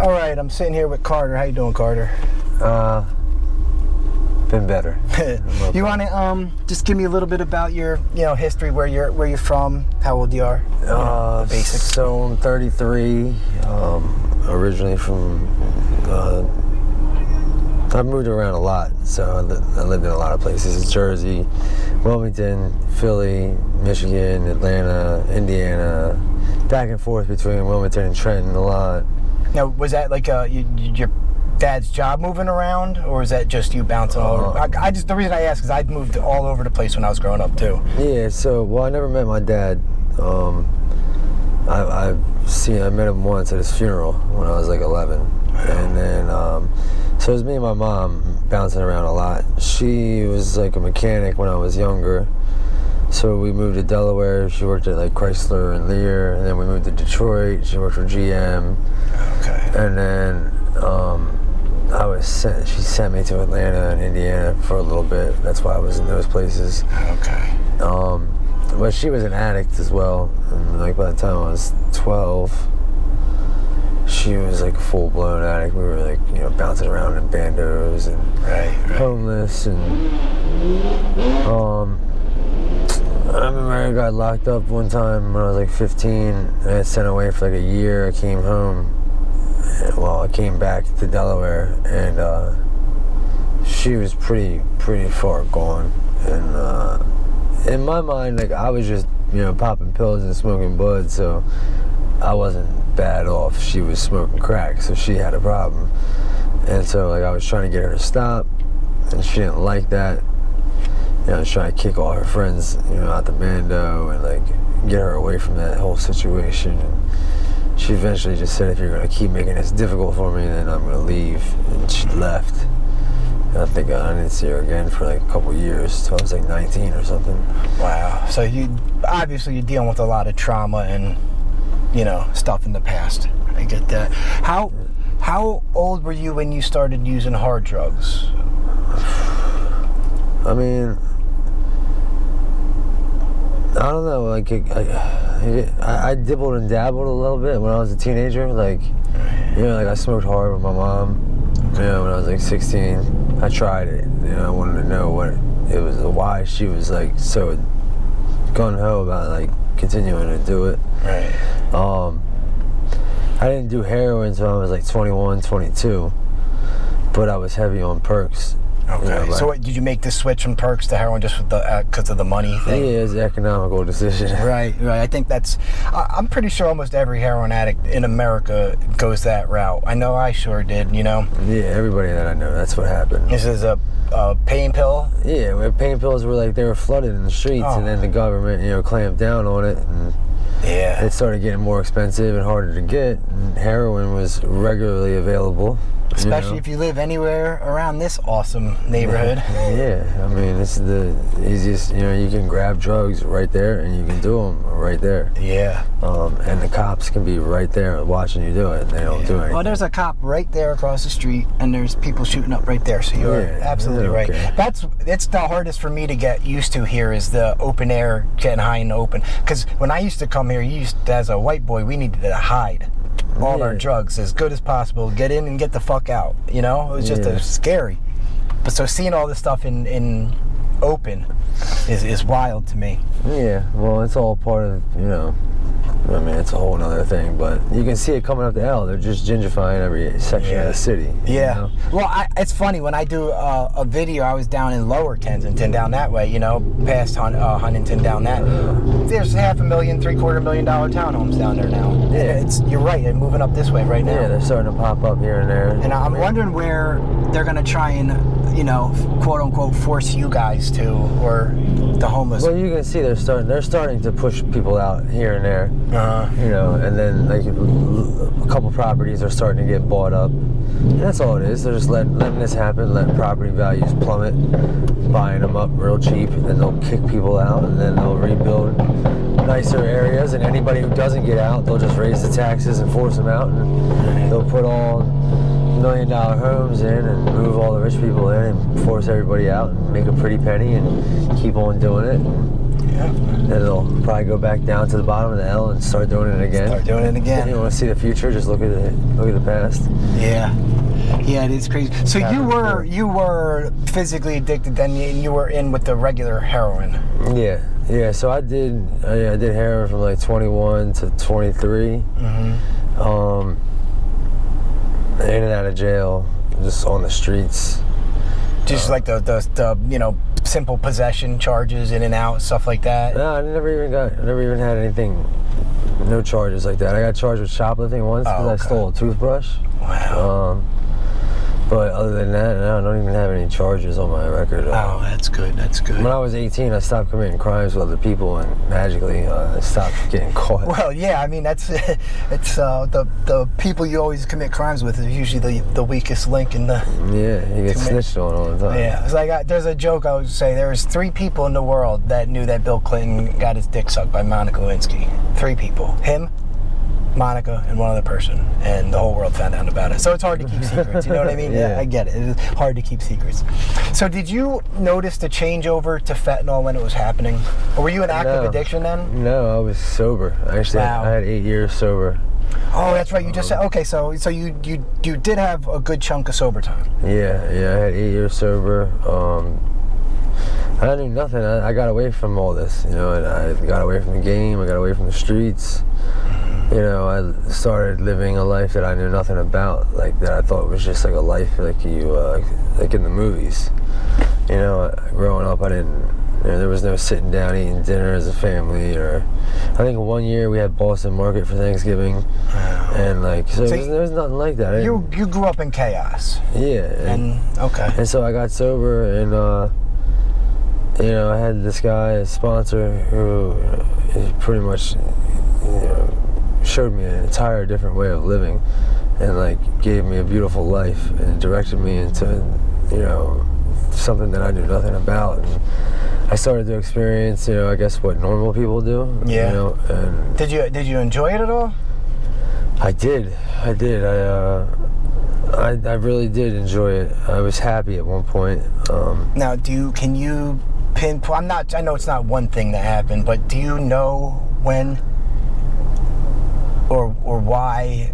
All right, I'm sitting here with Carter. How you doing, Carter? Been better. You want to just give me a little bit about your, history, where you're from, how old you are? The basics. So I'm 33. Originally from. I've moved around a lot, so I lived in a lot of places: Jersey, Wilmington, Philly, Michigan, Atlanta, Indiana, back and forth between Wilmington and Trenton a lot. Now, was that like your dad's job moving around, or is that just you bouncing all over? The reason I ask is I moved all over the place when I was growing up too. Yeah, so I never met my dad. I met him once at his funeral when I was like 11, and then so it was me and my mom bouncing around a lot. She was like a mechanic when I was younger, so we moved to Delaware. She worked at like Chrysler and Lear, and then we moved to Detroit. She worked for GM. Okay. And then she sent me to Atlanta and Indiana for a little bit. That's why I was in those places. Okay. But she was an addict as well. And like by the time I was 12, she was like a full-blown addict. We were like, bouncing around in bandos and homeless. And I remember I got locked up one time when I was like 15. And I got sent away for like a year. I came home. I came back to Delaware, and she was pretty far gone. And in my mind, like I was just popping pills and smoking bud, so I wasn't bad off. She was smoking crack, so she had a problem. And so like I was trying to get her to stop, and she didn't like that. I was trying to kick all her friends, out the bando and like get her away from that whole situation. And she eventually just said, if you're going to keep making this difficult for me, then I'm going to leave. And she left. And I think I didn't see her again for like a couple years. So I was like 19 or something. Wow. So you're dealing with a lot of trauma and, stuff in the past. I get that. How old were you when you started using hard drugs? I mean, I don't know, like I dibbled and dabbled a little bit when I was a teenager, like I smoked hard with my mom, when I was like 16. I tried it, I wanted to know what it was, why she was like so gung-ho about like continuing to do it. Right. I didn't do heroin until I was like 21, 22, but I was heavy on perks. Okay. So did you make the switch from perks to heroin just because of the money thing? Yeah, it's an economical decision. Right. I think I'm pretty sure almost every heroin addict in America goes that route. I know I sure did, Yeah, everybody that I know, that's what happened. This is a pain pill? Yeah, pain pills were like, they were flooded in the streets, and then the government, clamped down on it, and it started getting more expensive and harder to get, and heroin was regularly available. Especially if you live anywhere around this awesome neighborhood. Yeah, I mean, this is the easiest, you can grab drugs right there and you can do them right there. Yeah. And the cops can be right there watching you do it, and they don't do anything. Well, there's a cop right there across the street, and there's people shooting up right there, so you're absolutely right. It's the hardest for me to get used to here is the open air, getting high in the open. Because when I used to come here, as a white boy, we needed to hide all our drugs as good as possible, get in and get the fuck out, it was just scary. But so seeing all this stuff in open is wild to me. Yeah, well, it's all part of, it's a whole nother thing, but you can see it coming up the L. They're just gentrifying every section of the city. Yeah. Well, it's funny, when I do a video, I was down in Lower Kensington, down that way, past Huntington, down that. There's $500,000, $750,000 townhomes down there now. Yeah. You're right, they're moving up this way right now. Yeah, they're starting to pop up here and there. And I'm wondering where they're going to try and, quote unquote, force you guys to, or the homeless. Well, you can see they're starting to push people out here and there. And then like a couple properties are starting to get bought up. And that's all it is. They're just letting this happen, letting property values plummet, buying them up real cheap, and then they'll kick people out, and then they'll rebuild nicer areas, and anybody who doesn't get out, they'll just raise the taxes and force them out, and they'll put all $1 million homes in and move all the rich people in and force everybody out and make a pretty penny and keep on doing it. Yeah. And it'll probably go back down to the bottom of the L and start doing it again. Start doing it again. You want to see the future? Just look at the past. Yeah. Yeah, it is crazy. So you were physically addicted, then you were in with the regular heroin. Yeah. So I did heroin from like 21 to 23. Mm-hmm. In and out of jail, just on the streets. Just like the simple possession charges, in and out, stuff like that. No, I never even had anything. No charges like that. I got charged with shoplifting once because I stole a toothbrush. Wow. But other than that, no, I don't even have any charges on my record. Oh, that's good. That's good. When I was 18, I stopped committing crimes with other people and magically stopped getting caught. Well, yeah, I mean, it's the people you always commit crimes with is usually the weakest link in the... Yeah, you get snitched on all the time. Yeah, it's like there's a joke I would say, there was 3 people in the world that knew that Bill Clinton got his dick sucked by Monica Lewinsky. 3 people. Him, Monica, and one other person, and the whole world found out about it. So it's hard to keep secrets, you know what I mean? Yeah, I get it. It's hard to keep secrets. So did you notice the changeover to fentanyl when it was happening? Or were you in active addiction then? No, I was sober. Actually, I had 8 years sober. Oh, that's right. You just said, okay, so you did have a good chunk of sober time. Yeah, I had 8 years sober. I knew nothing. I got away from all this, and I got away from the game. I got away from the streets. I started living a life that I knew nothing about, like that I thought was just like a life like like in the movies. Growing up, I didn't. There was no sitting down eating dinner as a family, or I think one year we had Boston Market for Thanksgiving, and there was nothing like that. You grew up in chaos. Yeah. And so I got sober, and I had this guy, a sponsor, who pretty much showed me an entire different way of living, and gave me a beautiful life and directed me into something that I knew nothing about. And I started to experience I guess what normal people do. Yeah. And did you enjoy it at all? I did. I really did enjoy it. I was happy at one point. Now, can you pinpoint? I know it's not one thing that happened, but do you know when or why,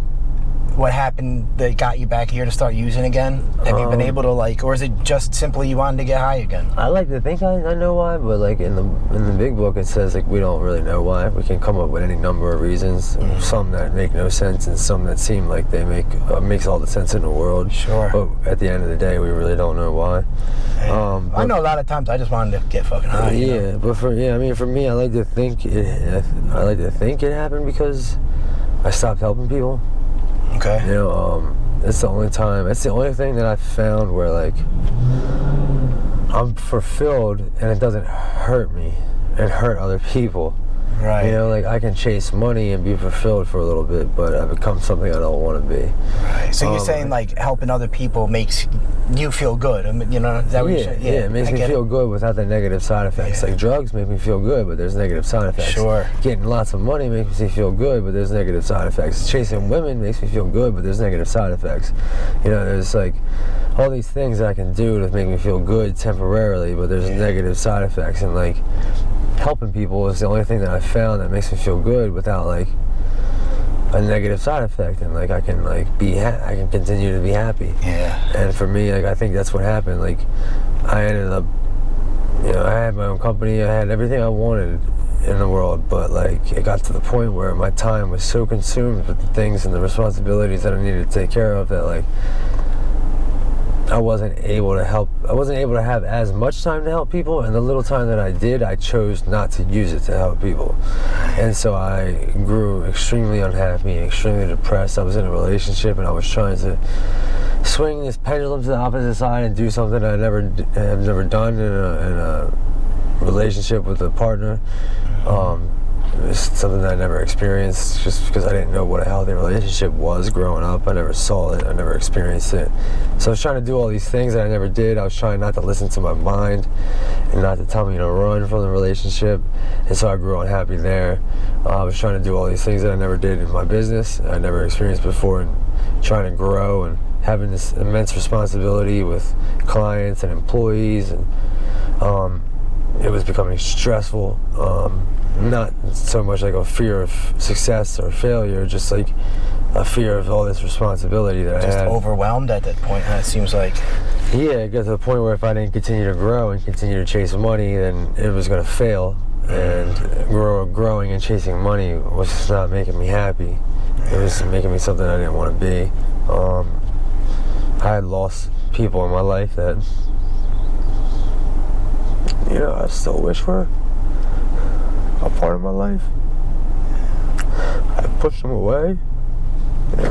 what happened that got you back here to start using again? Have you been able to or is it just simply you wanted to get high again? I like to think I know why, but in the big book it says we don't really know why. We can come up with any number of reasons, some that make no sense and some that seem like they makes all the sense in the world. Sure. But at the end of the day, we really don't know why. I know a lot of times I just wanted to get fucking high. Yeah, but for me, I like to think it happened because I stopped helping people. Okay. That's the only thing that I've found where I'm fulfilled and it doesn't hurt me and hurt other people. Right. I can chase money and be fulfilled for a little bit, but I become something I don't want to be. Right. So you're saying helping other people makes you feel good, is that what you're saying? Yeah, it makes me feel good without the negative side effects. Yeah. Drugs make me feel good, but there's negative side effects. Sure. Getting lots of money makes me feel good, but there's negative side effects. Chasing women makes me feel good, but there's negative side effects. There's all these things that I can do to make me feel good temporarily, but there's negative side effects, and helping people is the only thing that I've found that makes me feel good without a negative side effect, and I can I can continue to be happy. Yeah. And for me, I think that's what happened. I ended up, I had my own company, I had everything I wanted in the world, but it got to the point where my time was so consumed with the things and the responsibilities that I needed to take care of that I wasn't able to have as much time to help people, and the little time that I did, I chose not to use it to help people. And so I grew extremely unhappy, extremely depressed. I was in a relationship and I was trying to swing this pendulum to the opposite side and do something I have never done in a relationship with a partner. It's something that I never experienced just because I didn't know what a healthy relationship was growing up. I never saw it. I never experienced it. So I was trying to do all these things that I never did. I was trying not to listen to my mind and not to tell me to run from the relationship. And so I grew unhappy there. I was trying to do all these things that I never did in my business. I never experienced before, and trying to grow and having this immense responsibility with clients and employees. And it was becoming stressful. Not so much like a fear of success or failure, just like a fear of all this responsibility that I had. Just overwhelmed at that point, huh? It seems like. Yeah, it got to the point where if I didn't continue to grow and continue to chase money, then it was going to fail. And growing and chasing money was just not making me happy. It was making me something I didn't want to be. I had lost people in my life that, you know, I still wish were a part of my life. I pushed them away. And,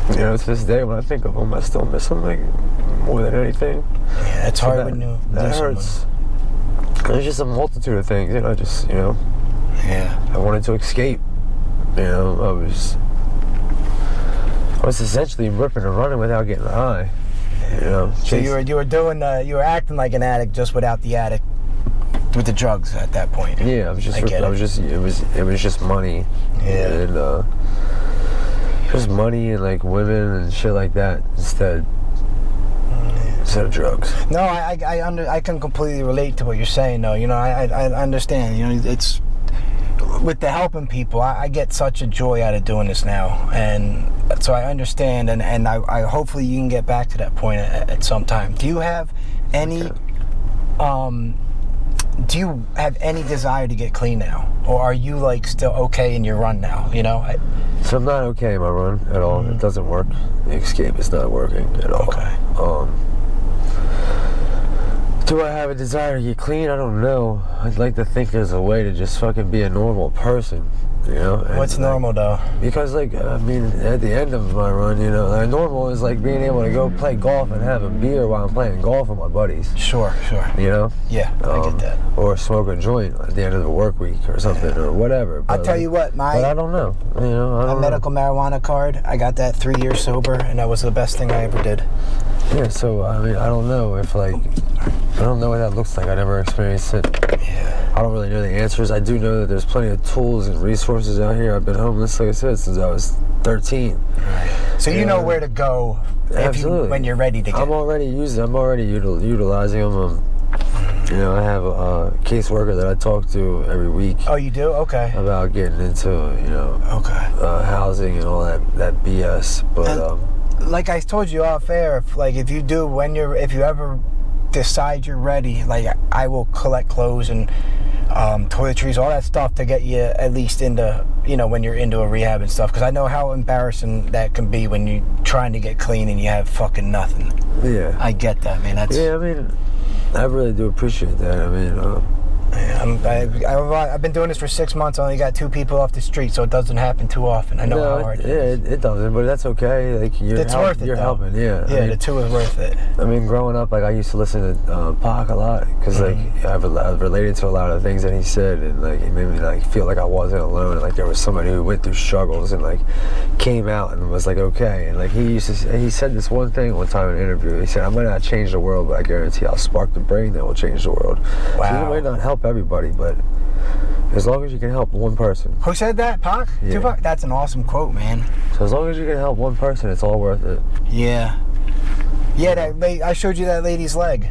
you know, to this day, when I think of them, I still miss them, like, more than anything. Yeah, it's hard when you that hurts. There's just a multitude of things, you know, just, you know. Yeah. I wanted to escape. You know, I was essentially ripping and running without getting high. You know. So you were acting like an addict just without the addict, with the drugs at that point. Yeah, it was just money. Yeah. And just money and like women and shit like that instead of drugs. No, I can completely relate to what you're saying though. You know, I understand. You know, it's with the helping people, I get such a joy out of doing this now, and so I understand, and I hopefully you can get back to that point at some time. Do you have any do you have any desire to get clean now, or are you like still okay in your run now? You know, so I'm not okay in my run at all. It doesn't work. The escape is not working at all. Okay. Do I have a desire to get clean? I don't know. I'd like to think there's a way to just fucking be a normal person, you know? What's normal, though? Because, like, I mean, at the end of my run, you know, like, normal is like being able to go play golf and have a beer while I'm playing golf with my buddies. Sure. You know? Yeah, I get that. Or smoke a joint at the end of the work week or something, or whatever. I'll tell you what, but I don't know. You know, I don't my medical marijuana card, I got that 3 years sober, and that was the best thing I ever did. Yeah, so, I mean, I don't know if, like, I don't know what that looks like. I never experienced it. Yeah. I don't really know the answers. I do know that there's plenty of tools and resources out here. I've been homeless, like I said, since I was 13. Right. So you know where to go when you're ready to get. I'm already utilizing them. You know, I have a caseworker that I talk to every week. Oh, you do? Okay. About getting into, you know, housing and all that BS. But like I told you off air, if you ever decide you're ready, like I will collect clothes and toiletries, all that stuff to get you at least into, you know, when you're into a rehab and stuff, because I know how embarrassing that can be when you're trying to get clean and you have fucking nothing. Yeah. I get that, man. Yeah, I mean, I really do appreciate that. I mean, I've been doing this for 6 months. I only got 2 people off the street, so it doesn't happen too often. I know how hard it is. Yeah, it doesn't, but that's okay. Like it's worth it. You're helping, yeah. Yeah, I mean, the 2 is worth it. I mean, growing up, like I used to listen to Pac a lot because like I've related to a lot of the things that he said, and like it made me like feel like I wasn't alone, and like there was somebody who went through struggles and like came out and was like okay. And like he said this one thing one time in an interview. He said, "I might not change the world, but I guarantee I'll spark the brain that will change the world." Wow. So you might not help everybody, but as long as you can help one person. Who said that? Pac? Yeah. Tupac? That's an awesome quote, man. So as long as you can help one person, it's all worth it. Yeah. Yeah, I showed you that lady's leg.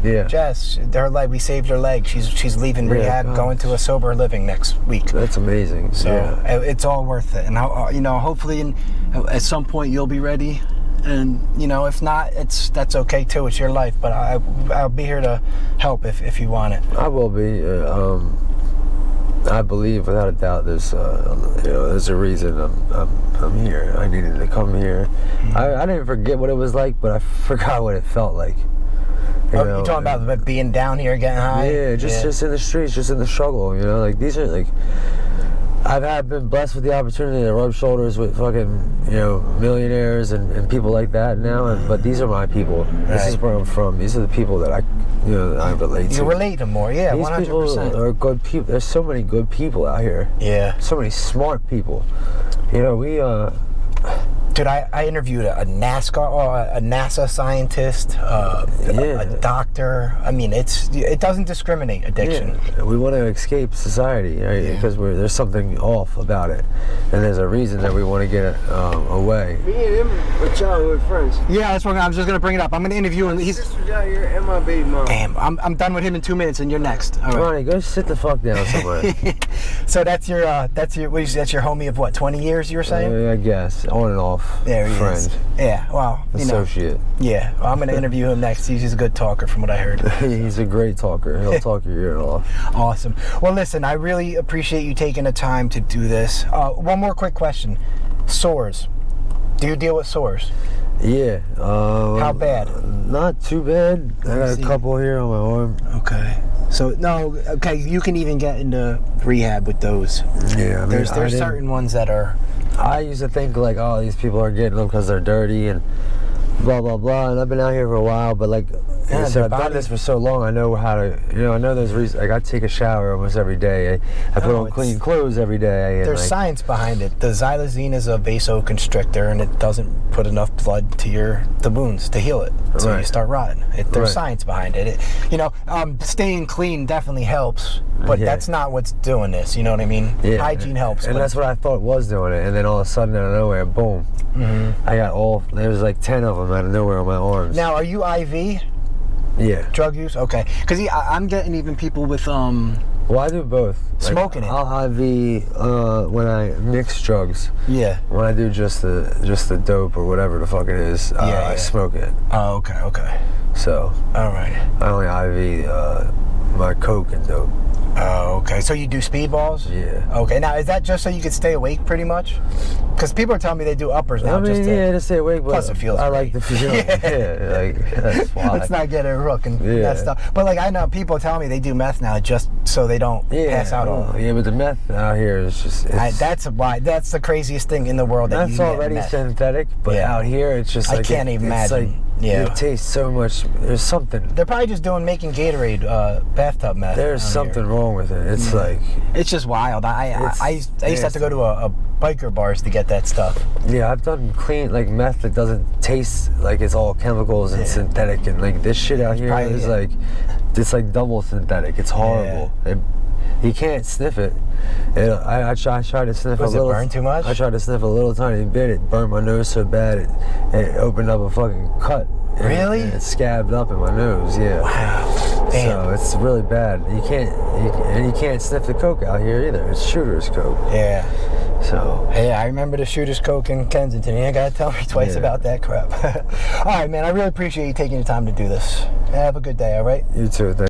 Yeah. Jess, her leg, we saved her leg. She's leaving rehab, going to a sober living next week. That's amazing. So it's all worth it. And you know, hopefully at some point you'll be ready. And you know, if not, that's okay too. It's your life. But I'll be here to help if you want it. I will be. I believe without a doubt there's a reason I'm here. I needed to come here. I didn't forget what it was like, but I forgot what it felt like. You're talking about being down here getting high? Yeah, just in the streets, just in the struggle. You know, like these are like. I've been blessed with the opportunity to rub shoulders with fucking, you know, millionaires and people like that now, but these are my people. This is where I'm from. These are the people that I relate to. You relate to more, yeah, these 100%. People are good people. There's so many good people out here. Yeah. So many smart people. You know, Dude, I interviewed a NASA scientist, a doctor. I mean, it doesn't discriminate, addiction. Yeah. We want to escape society, right? Because there's something off about it, and there's a reason that we want to get away. Me and him are childhood friends. Yeah, that's what I was just gonna bring it up. I'm gonna interview him. His sister's out here and my baby mom. Damn, I'm done with him in 2 minutes, and you're next. All right. Ronnie, go sit the fuck down somewhere. So that's your homie of what, 20 years? You were saying? I guess on and off. There he friend. is. Yeah, well, Associate. Yeah, well, I'm going to interview him next. He's a good talker from what I heard. He's a great talker. He'll talk your ear off. Awesome. Well, listen, I really appreciate you taking the time to do this. One more quick question. Sores. Do you deal with sores? Yeah. How bad? Not too bad. I got a couple here on my arm. Okay. So, you can even get into rehab with those. Yeah, I mean, there's certain ones that are... I used to think like, oh, these people are getting them because they're dirty and blah, blah, blah. And I've been out here for a while, but like I said, I've done this for so long, I know how to, I know there's reasons. Like I take a shower almost every day. I put on clean clothes every day. There's science behind it. The xylazine is a vasoconstrictor, and it doesn't put enough blood to the wounds to heal it. So you start rotting. There's science behind it. Staying clean definitely helps, but that's not what's doing this. You know what I mean? Yeah. Hygiene helps. And that's what I thought was doing it. And then all of a sudden, out of nowhere, boom. Mm-hmm. I got there was like 10 of them out of nowhere on my arms. Now, are you IV? Yeah. Drug use? Okay. Because I'm getting even people with... Well, I do both. Smoking I'll IV when I mix drugs. Yeah. When I do just the dope or whatever the fuck it is, I smoke it. Oh, okay. So. All right. I only IV my coke and dope. Oh, okay. So you do speedballs? Yeah. Okay. Now, is that just so you could stay awake, pretty much? Because people are telling me they do uppers now. To stay awake. But plus, it feels. I like the feeling. That's why. Let's not get it rook and that stuff. But I know people tell me they do meth now just so they don't pass out on. Yeah, but the meth out here is just. That's the craziest thing in the world. That's already synthetic, but out here it's just. I can't even imagine. It tastes so much. There's something. They're probably just making Gatorade bathtub meth. There's something wrong with it. It's it's just wild. I used to have to go to a biker bars to get that stuff. Yeah, I've done clean meth that doesn't taste like it's all chemicals and synthetic, and this shit out here is it's like double synthetic. It's horrible. Yeah. You can't sniff it. I tried to sniff a little. Was it burn too much? I tried to sniff a little tiny bit. It burned my nose so bad it opened up a fucking cut. Really? It scabbed up in my nose. Yeah. Wow. Damn. So it's really bad. You can't sniff the coke out here either. It's shooter's coke. Yeah. So. Hey, I remember the shooter's coke in Kensington. You ain't gotta tell me twice about that crap. All right, man. I really appreciate you taking the time to do this. Have a good day. All right. You too.